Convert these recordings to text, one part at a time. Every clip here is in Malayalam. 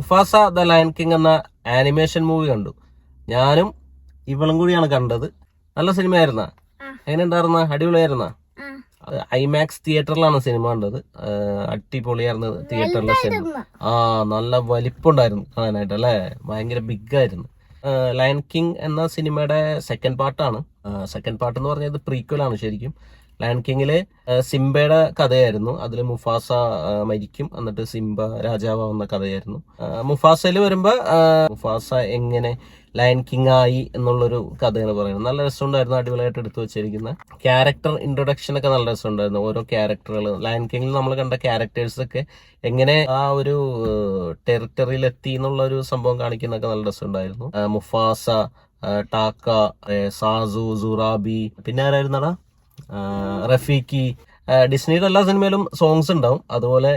മുഫാസ ദ ലയൺ കിങ് എന്ന ആനിമേഷൻ മൂവി കണ്ടു. ഞാനും ഇവളും കൂടിയാണ് കണ്ടത്. നല്ല സിനിമയായിരുന്ന? എങ്ങനെ ഉണ്ടായിരുന്ന? അടിപൊളിയായിരുന്ന? ഐമാക്സ് തിയേറ്ററിലാണ് സിനിമ കണ്ടത്. അടിപൊളിയായിരുന്നു തിയേറ്ററിലെ സിനിമ. നല്ല വലിപ്പുണ്ടായിരുന്നു കാണാനായിട്ട് അല്ലേ. ഭയങ്കര ബിഗ് ആയിരുന്നു. ലയൺ കിങ് എന്ന സിനിമയുടെ സെക്കൻഡ് പാർട്ടാണ്. സെക്കൻഡ് പാർട്ട് എന്ന് പറഞ്ഞത് പ്രീക്വലാണ് ശരിക്കും. ലയൺ കിങ്ങില് സിംബയുടെ കഥയായിരുന്നു. അതിൽ മുഫാസ മരിക്കും, എന്നിട്ട് സിംബ രാജാവാവുന്ന കഥയായിരുന്നു. മുഫാസയിൽ വരുമ്പോ മുഫാസ എങ്ങനെ ലയൺ കിങ് ആയി എന്നുള്ളൊരു കഥയാണ് പറയുന്നത്. നല്ല രസമുണ്ടായിരുന്നു. അടിപൊളിയായിട്ട് എടുത്തു വെച്ചിരിക്കുന്ന ക്യാരക്ടർ ഇൻട്രൊഡക്ഷൻ ഒക്കെ നല്ല രസമുണ്ടായിരുന്നു. ഓരോ ക്യാരക്ടറുകൾ ലയൺ കിങ്ങിൽ നമ്മൾ കണ്ട ക്യാരക്ടേഴ്സ് ഒക്കെ എങ്ങനെ ആ ഒരു ടെറിട്ടറിയിൽ എത്തി എന്നുള്ള ഒരു സംഭവം കാണിക്കുന്നൊക്കെ നല്ല രസമുണ്ടായിരുന്നു. മുഫാസ, ടാക്ക, സാസു, സുറാബി, പിന്നെ ആരായിരുന്നടാ, റഫീഖി. ഡിസ്നിയുടെ എല്ലാ സിനിമയിലും സോങ്സ് ഉണ്ടാവും. അതുപോലെ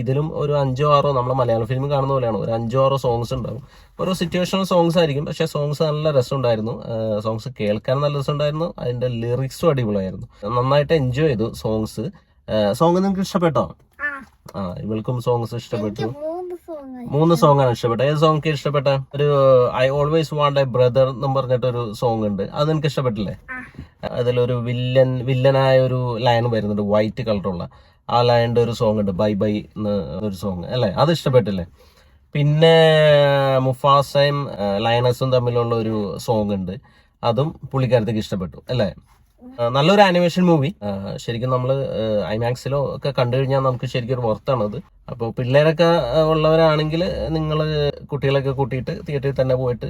ഇതിലും ഒരു 5-6 നമ്മളെ മലയാളം ഫിലിം കാണുന്ന പോലെയാണ്, ഒരു 5-6 സോങ്സ് ഉണ്ടാവും. ഓരോ സിറ്റുവേഷണൽ സോങ്സ് ആയിരിക്കും. പക്ഷെ സോങ്സ് നല്ല രസമുണ്ടായിരുന്നു. സോങ്സ് കേൾക്കാൻ നല്ല രസമുണ്ടായിരുന്നു. അതിന്റെ ലിറിക്സും അടിപൊളിയായിരുന്നു. നന്നായിട്ട് എൻജോയ് ചെയ്തു സോങ്സ്. സോങ് നിങ്ങൾക്ക് ഇഷ്ടപ്പെട്ടോ? ഇവൾക്കും സോങ്സ് ഇഷ്ടപ്പെട്ടു. 3 സോങ്ങാണ് ഇഷ്ടപ്പെട്ടത്. ഏത് സോങ് ഇഷ്ടപ്പെട്ട? ഒരു I always want A brother എന്നും പറഞ്ഞിട്ടൊരു സോങ് ഉണ്ട്. അത് നിനക്ക് ഇഷ്ടപ്പെട്ടില്ലേ? അതിലൊരു വില്ലനായ ഒരു ലയൺ വരുന്നുണ്ട്, വൈറ്റ് കളറുള്ള. ആ ലയണിന്റെ ഒരു സോങ് ഉണ്ട്, ബൈ ബൈ ഒരു സോങ് അല്ലേ. അത് ഇഷ്ടപ്പെട്ടില്ലേ? പിന്നെ മുഫാസയും ലയണസും തമ്മിലുള്ള ഒരു സോങ് ഉണ്ട്, അതും പുള്ളിക്കാരത്തേക്ക് ഇഷ്ടപ്പെട്ടു അല്ലേ. നല്ലൊരു ആനിമേഷൻ മൂവി. ശരിക്കും നമ്മൾ ഐമാക്സിലോ ഒക്കെ കണ്ടു കഴിഞ്ഞാൽ നമുക്ക് ശരിക്കും ഒരു വർത്താണ്. അപ്പോൾ പിള്ളേരൊക്കെ ഉള്ളവരാണെങ്കിൽ നിങ്ങൾ കുട്ടികളൊക്കെ കൂട്ടിയിട്ട് തിയേറ്ററിൽ തന്നെ പോയിട്ട്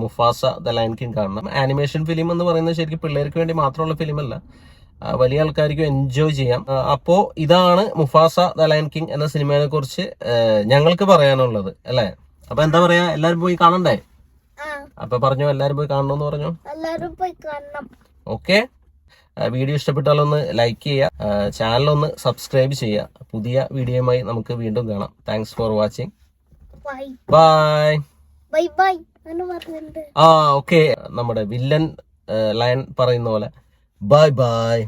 മുഫാസ ദ ലയൺ കിങ് കാണണം. ആനിമേഷൻ ഫിലിം എന്ന് പറയുന്നത് ശരിക്കും പിള്ളേർക്ക് വേണ്ടി മാത്രമുള്ള ഫിലിമല്ല, വലിയ ആൾക്കാർക്കും എൻജോയ് ചെയ്യാം. അപ്പോ ഇതാണ് മുഫാസ ദ ലയൺ കിങ് എന്ന സിനിമയെ കുറിച്ച് ഞങ്ങൾക്ക് പറയാനുള്ളത് അല്ലേ. അപ്പൊ എന്താ പറയാ, എല്ലാരും പോയി കാണണ്ടേ? അപ്പൊ പറഞ്ഞു എല്ലാരും പോയി കാണണമെന്ന് പറഞ്ഞു. ഓക്കെ, വീഡിയോ ഇഷ്ടപ്പെട്ടാലൊന്ന് ലൈക്ക് ചെയ്യുക, ചാനലൊന്ന് സബ്സ്ക്രൈബ് ചെയ്യുക. പുതിയ വീഡിയോയുമായി നമുക്ക് വീണ്ടും കാണാം. Thanks for watching. Bye. Okay, നമ്മുടെ വില്ലൻ ലയൺ പറയുന്ന പോലെ ബൈ ബൈ.